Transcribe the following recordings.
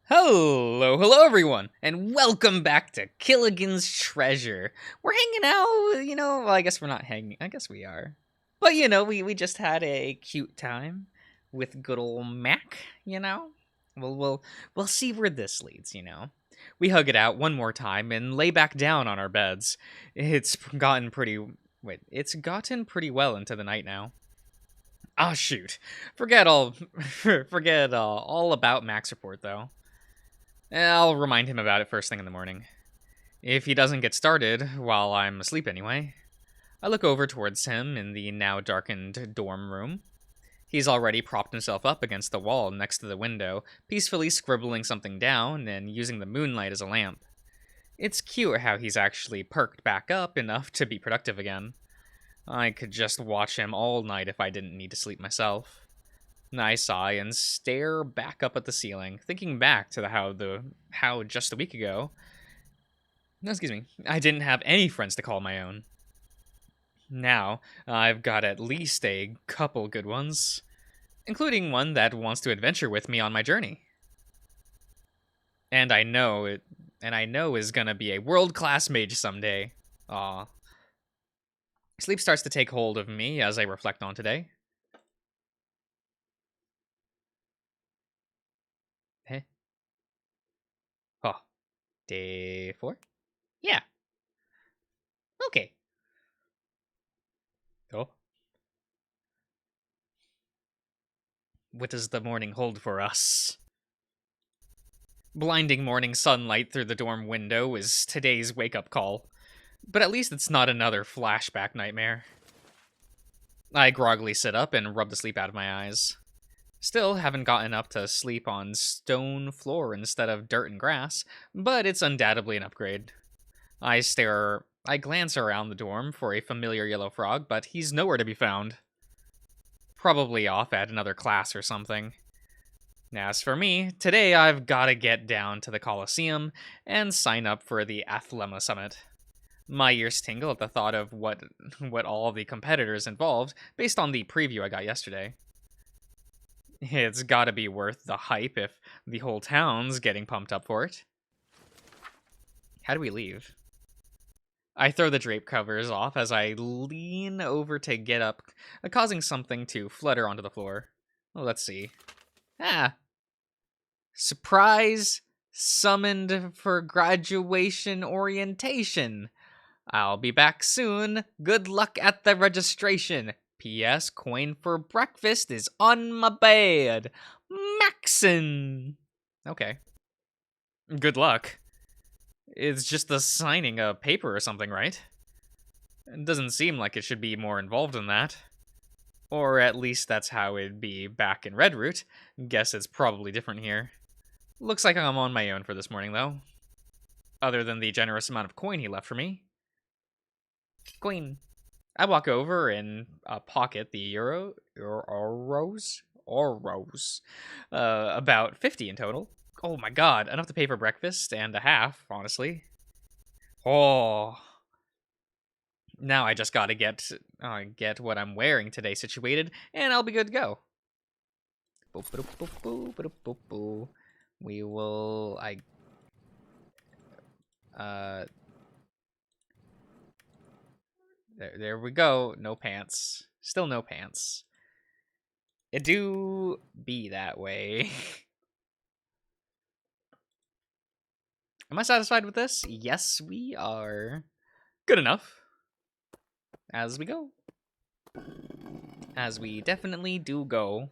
Hello everyone, and welcome back to Killigan's Treasure. We're hanging out, well, I guess we're not hanging, I guess we are. But, we just had a cute time with good old Mac, you know? We'll see where this leads. We hug it out one more time and lay back down on our beds. It's gotten pretty well into the night now. Ah, shoot. Forget all about Mac's report, though. I'll remind him about it first thing in the morning. If he doesn't get started, while I'm asleep anyway. I look over towards him in the now darkened dorm room. He's already propped himself up against the wall next to the window, peacefully scribbling something down and using the moonlight as a lamp. It's cute how he's actually perked back up enough to be productive again. I could just watch him all night if I didn't need to sleep myself. I sigh and stare back up at the ceiling, thinking back to how just a week ago, I didn't have any friends to call my own. Now, I've got at least a couple good ones, including one that wants to adventure with me on my journey. And I know is gonna be a world-class mage someday. Aw. Sleep starts to take hold of me as I reflect on today. Oh, day 4? Yeah. Okay. Oh. What does the morning hold for us? Blinding morning sunlight through the dorm window is today's wake-up call. But at least it's not another flashback nightmare. I groggily sit up and rub the sleep out of my eyes. Still haven't gotten up to sleep on stone floor instead of dirt and grass, but it's undoubtedly an upgrade. I glance around the dorm for a familiar yellow frog, but he's nowhere to be found. Probably off at another class or something. As for me, today I've gotta get down to the Coliseum and sign up for the Athlema Summit. My ears tingle at the thought of what all the competitors involved based on the preview I got yesterday. It's gotta be worth the hype if the whole town's getting pumped up for it. How do we leave? I throw the drape covers off as I lean over to get up, causing something to flutter onto the floor. Well, let's see. Surprise! Summoned for graduation orientation. I'll be back soon. Good luck at the registration. P.S. Coin for breakfast is on my bed. Maxon. Okay. Good luck. It's just the signing a paper or something, right? It doesn't seem like it should be more involved than that. Or at least that's how it'd be back in Redroot. Guess it's probably different here. Looks like I'm on my own for this morning, though. Other than the generous amount of coin he left for me. Coin. I walk over and pocket the euros, about 50 in total. Oh my god, enough to pay for breakfast and a half, honestly. Oh. Now I just gotta get what I'm wearing today situated, and I'll be good to go. We will, There we go. No pants. Still no pants. It do be that way. Am I satisfied with this? Yes, we are. Good enough. As we go. As we definitely do go.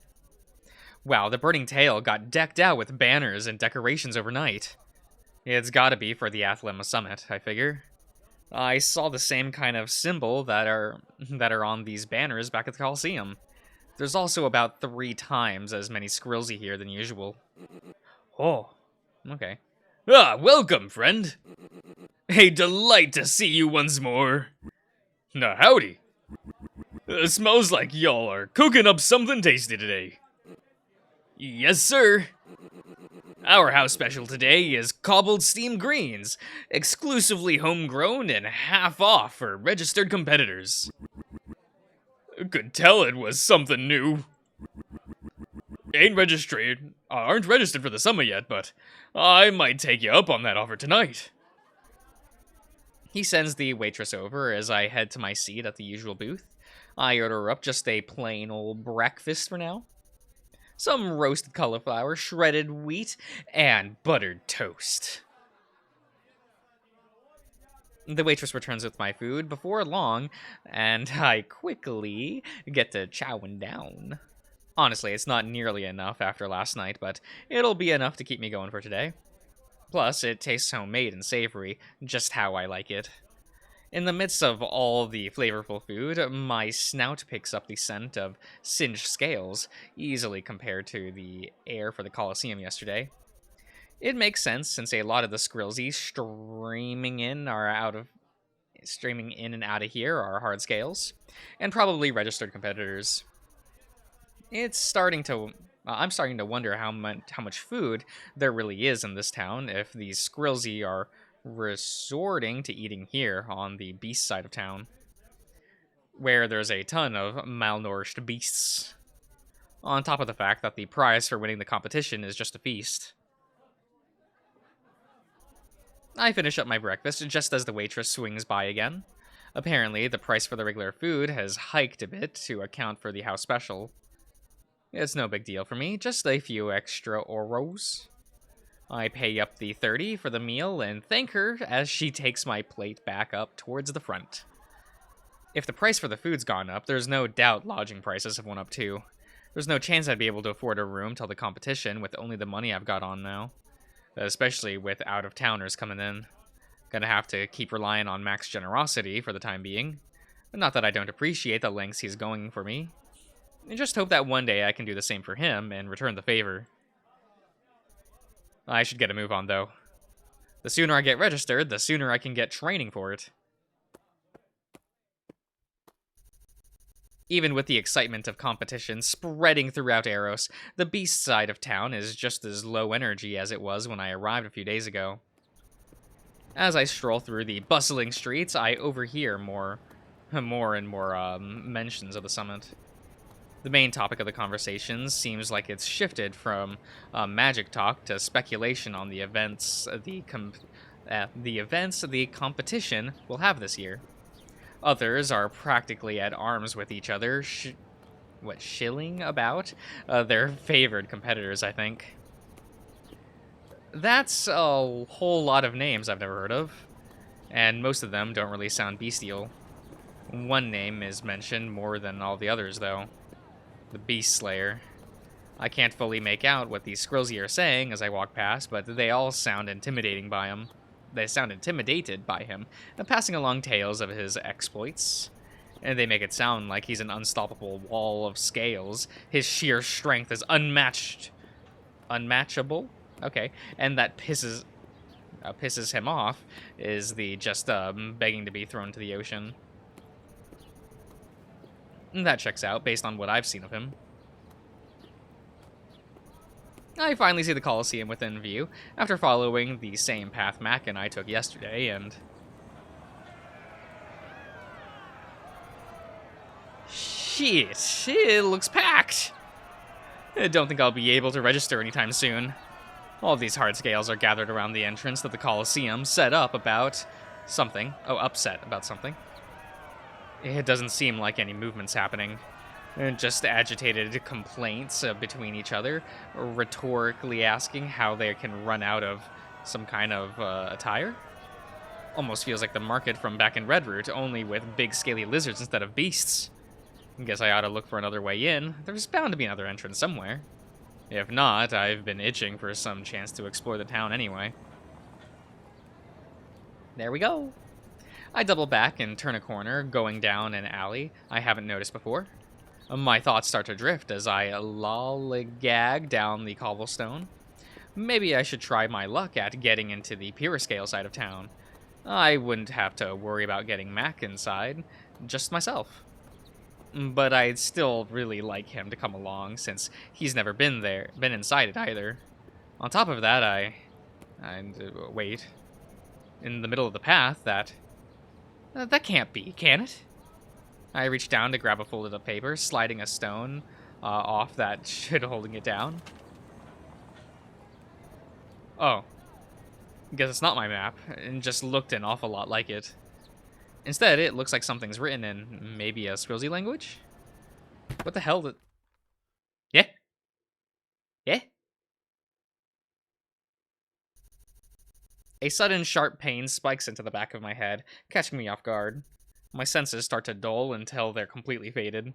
Wow, the Burning Tail got decked out with banners and decorations overnight. It's gotta be for the Athlema Summit, I figure. I saw the same kind of symbol that are on these banners back at the Coliseum. There's also about 3 times as many Skrillsy here than usual. Oh, okay. Welcome, friend. A delight to see you once more. Now, howdy. Smells like y'all are cooking up something tasty today. Yes, sir. Our house special today is cobbled steamed greens, exclusively homegrown and half off for registered competitors. Could tell it was something new. Ain't registered. aren't registered for the summer yet, but I might take you up on that offer tonight. He sends the waitress over as I head to my seat at the usual booth. I order up just a plain old breakfast for now. Some roasted cauliflower, shredded wheat, and buttered toast. The waitress returns with my food before long, and I quickly get to chowing down. Honestly, it's not nearly enough after last night, but it'll be enough to keep me going for today. Plus, it tastes homemade and savory, just how I like it. In the midst of all the flavorful food, my snout picks up the scent of singed scales, easily compared to the air for the Colosseum yesterday. It makes sense since a lot of the Skrilzy streaming in and out of here are hard scales, and probably registered competitors. I'm starting to wonder how much food there really is in this town if these Skrilzy are resorting to eating here on the beast side of town, where there's a ton of malnourished beasts. On top of the fact that the prize for winning the competition is just a feast. I finish up my breakfast just as the waitress swings by again. Apparently, the price for the regular food has hiked a bit to account for the house special. It's no big deal for me, just a few extra euros. I pay up the 30 for the meal and thank her as she takes my plate back up towards the front. If the price for the food's gone up, there's no doubt lodging prices have went up too. There's no chance I'd be able to afford a room till the competition with only the money I've got on now. Especially with out-of-towners coming in. Gonna have to keep relying on Mac's generosity for the time being. Not that I don't appreciate the lengths he's going for me. I just hope that one day I can do the same for him and return the favor. I should get a move on, though. The sooner I get registered, the sooner I can get training for it. Even with the excitement of competition spreading throughout Eros, the beast side of town is just as low energy as it was when I arrived a few days ago. As I stroll through the bustling streets, I overhear more and more mentions of the summit. The main topic of the conversation seems like it's shifted from magic talk to speculation on the events the competition will have this year. Others are practically at arms with each other, shilling about their favored competitors, I think. That's a whole lot of names I've never heard of, and most of them don't really sound bestial. One name is mentioned more than all the others, though. The Beast Slayer. I can't fully make out what these Skrilzy are saying as I walk past, but they all sound intimidating by him. They sound intimidated by him, passing along tales of his exploits. And they make it sound like he's an unstoppable wall of scales. His sheer strength is unmatchable? Okay. And that pisses him off is the just begging to be thrown to the ocean. That checks out, based on what I've seen of him. I finally see the Colosseum within view, after following the same path Mac and I took yesterday, and... Shit, it looks packed! I don't think I'll be able to register anytime soon. All of these hard scales are gathered around the entrance to the Colosseum, set up about something. Oh, upset about something. It doesn't seem like any movement's happening. Just agitated complaints between each other, rhetorically asking how they can run out of some kind of attire. Almost feels like the market from back in Redroot, only with big scaly lizards instead of beasts. Guess I ought to look for another way in. There's bound to be another entrance somewhere. If not, I've been itching for some chance to explore the town anyway. There we go. I double back and turn a corner, going down an alley I haven't noticed before. My thoughts start to drift as I lollygag down the cobblestone. Maybe I should try my luck at getting into the Purascale side of town. I wouldn't have to worry about getting Mac inside, just myself. But I'd still really like him to come along, since he's never been inside it either. On top of that, wait. In the middle of the path, that can't be, can it? I reach down to grab a folded up paper, sliding a stone off that shit holding it down. Oh. Guess it's not my map, and just looked an awful lot like it. Instead, it looks like something's written in maybe a Squilzy language? What the hell did... Yeah? Yeah? A sudden sharp pain spikes into the back of my head, catching me off guard. My senses start to dull until they're completely faded.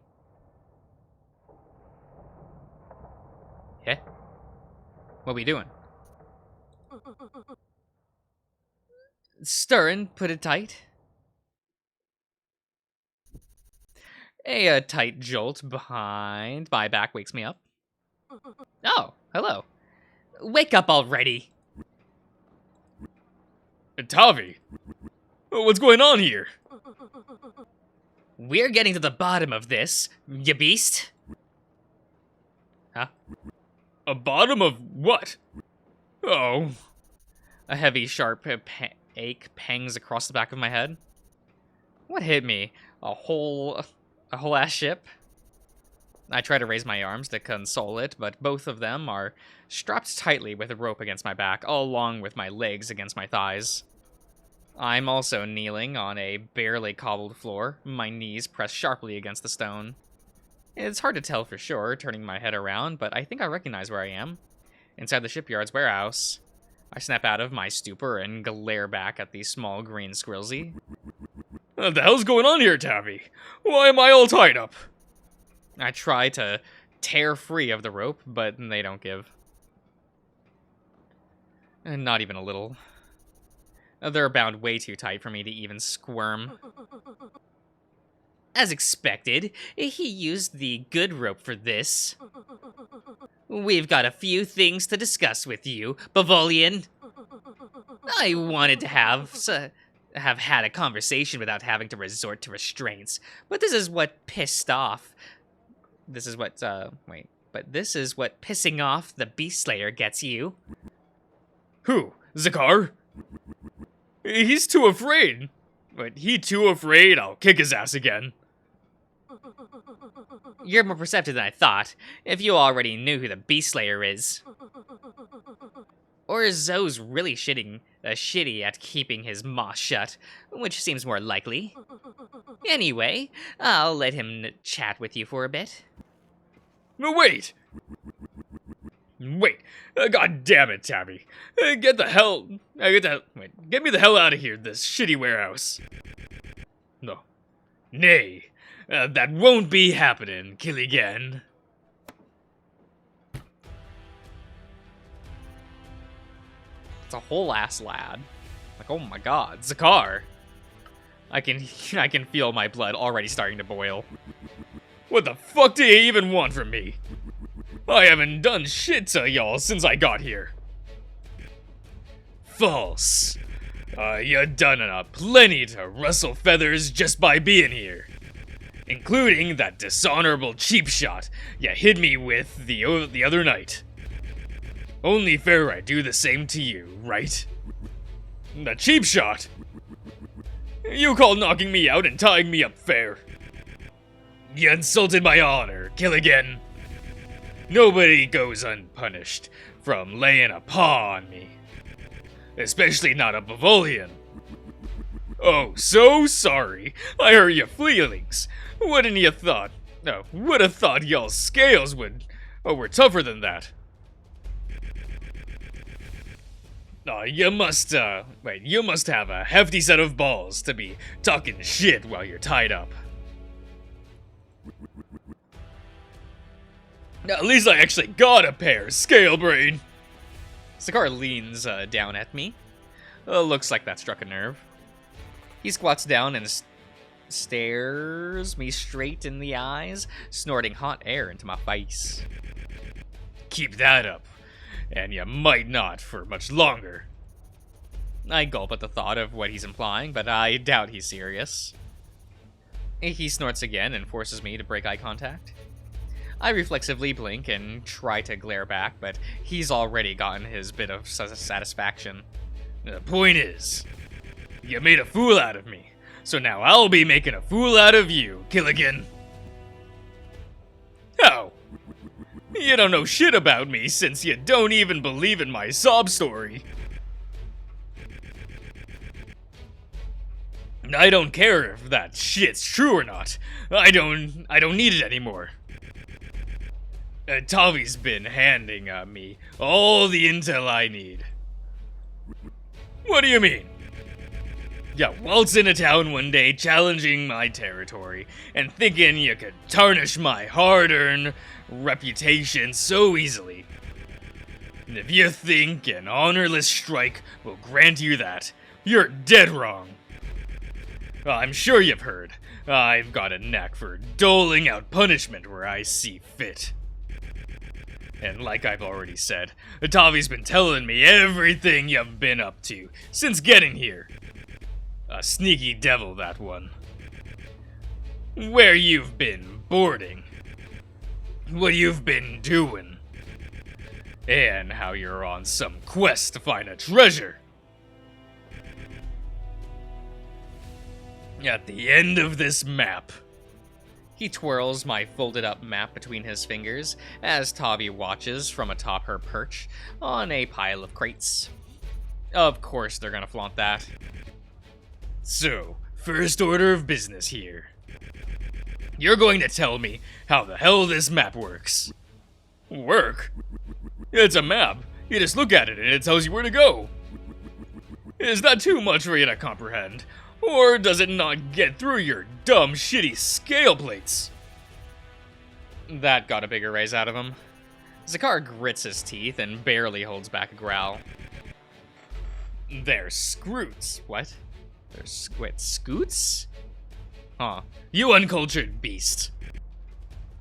Yeah? What we doing? Stirring, put it tight. A tight jolt behind my back wakes me up. Oh, hello. Wake up already. Tavi, what's going on here? We're getting to the bottom of this, you beast. Huh? A bottom of what? Oh. A heavy, sharp ache pangs across the back of my head. What hit me? A whole ass ship? I try to raise my arms to console it, but both of them are strapped tightly with a rope against my back, along with my legs against my thighs. I'm also kneeling on a barely cobbled floor, my knees pressed sharply against the stone. It's hard to tell for sure, turning my head around, but I think I recognize where I am. Inside the shipyard's warehouse. I snap out of my stupor and glare back at the small green squirrelsy. What the hell's going on here, Tavi? Why am I all tied up? I try to tear free of the rope, but they don't give. And not even a little. They're bound way too tight for me to even squirm. As expected, he used the good rope for this. We've got a few things to discuss with you, Bavolian. I wanted to have had a conversation without having to resort to restraints, but this is what pissed off. This is what, this is what pissing off the Beast Slayer gets you. Who? Zakar? He's too afraid. But he too afraid I'll kick his ass again. You're more perceptive than I thought, if you already knew who the Beast Slayer is. Or is Zoe's really shitty at keeping his maw shut, which seems more likely. Anyway, I'll let him chat with you for a bit. No, wait! Wait! God damn it, Tabby! Get me the hell out of here, this shitty warehouse! No. Nay, that won't be happening, Killigan. It's a whole ass lad. Like, oh my god, Zakar! I can feel my blood already starting to boil. What the fuck do you even want from me? I haven't done shit to y'all since I got here. False. You done plenty to rustle feathers just by being here. Including that dishonorable cheap shot you hit me with the other night. Only fair I do the same to you, right? The cheap shot? You call knocking me out and tying me up fair? You insulted my honor, Killigan. Nobody goes unpunished from laying a paw on me. Especially not a Bavolian. Oh, so sorry. I hurt your feelings. Wouldn't you thought? No, would have thought y'all's scales were tougher than that. You must have a hefty set of balls to be talking shit while you're tied up. At least I actually got a pair, scale brain. Zakar leans down at me. Looks like that struck a nerve. He squats down and stares me straight in the eyes, snorting hot air into my face. Keep that up, and you might not for much longer. I gulp at the thought of what he's implying, but I doubt he's serious. He snorts again and forces me to break eye contact. I reflexively blink and try to glare back, but he's already gotten his bit of satisfaction. The point is, you made a fool out of me, so now I'll be making a fool out of you, Killigan. How? You don't know shit about me since you don't even believe in my sob story. I don't care if that shit's true or not. I don't need it anymore. Tavi's been handing me all the intel I need. What do you mean? You waltz into town one day challenging my territory and thinking you could tarnish my hard-earned reputation so easily. And if you think an honorless strike will grant you that, you're dead wrong. I'm sure you've heard. I've got a knack for doling out punishment where I see fit. And like I've already said, Tavi's been telling me everything you've been up to since getting here. A sneaky devil, that one. Where you've been boarding. What you've been doing. And how you're on some quest to find a treasure. At the end of this map. He twirls my folded up map between his fingers as Tavi watches from atop her perch on a pile of crates. Of course they're gonna flaunt that. So, first order of business here. You're going to tell me how the hell this map works. Work? It's a map. You just look at it and it tells you where to go. Is that too much for you to comprehend? Or does it not get through your dumb, shitty scale plates? That got a bigger raise out of him. Zakar grits his teeth and barely holds back a growl. They're scroots. What? Wait, scoots? Huh. You uncultured beast.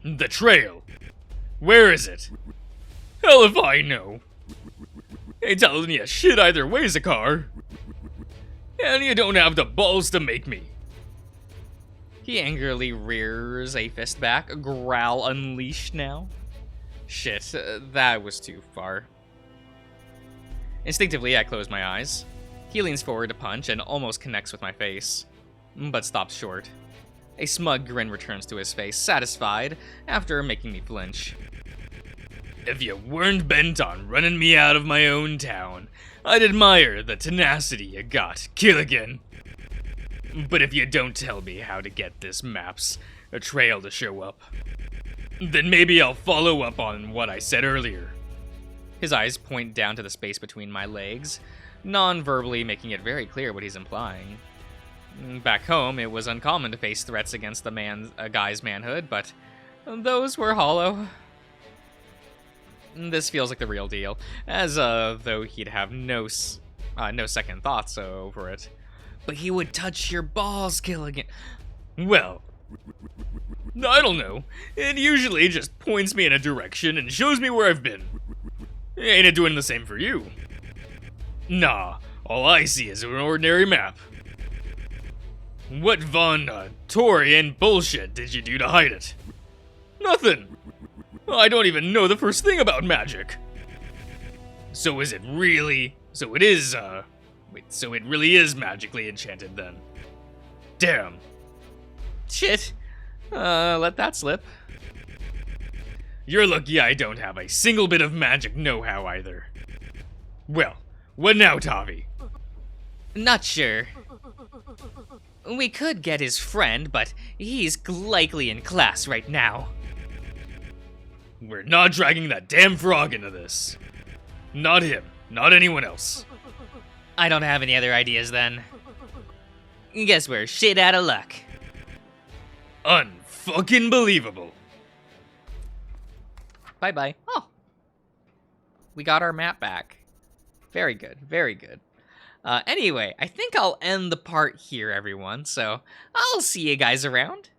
The trail. Where is it? Hell if I know. Ain't telling you shit either way, Zakar. And you don't have the balls to make me. He angrily rears a fist back, a growl unleashed now. Shit, that was too far. Instinctively, I close my eyes. He leans forward to punch and almost connects with my face, but stops short. A smug grin returns to his face, satisfied, after making me flinch. If you weren't bent on running me out of my own town, I'd admire the tenacity you got, Killigan. But if you don't tell me how to get this map's a trail to show up, then maybe I'll follow up on what I said earlier. His eyes point down to the space between my legs, non-verbally making it very clear what he's implying. Back home, it was uncommon to face threats against a guy's manhood, but those were hollow. This feels like the real deal, as though he'd have no second thoughts over it. But he would touch your balls, Killigan. Well, I don't know. It usually just points me in a direction and shows me where I've been. Ain't it doing the same for you? Nah, all I see is an ordinary map. What Von Torian bullshit did you do to hide it? Nothing. I don't even know the first thing about magic. So is it really? So it really is magically enchanted then. Damn. Shit. Let that slip. You're lucky I don't have a single bit of magic know-how either. Well, what now, Tavi? Not sure. We could get his friend, but he's likely in class right now. We're not dragging that damn frog into this. Not him. Not anyone else. I don't have any other ideas then. Guess we're shit out of luck. Unfucking believable. Bye-bye. Oh. We got our map back. Very good. Very good. Anyway, I think I'll end the part here, everyone. So I'll see you guys around.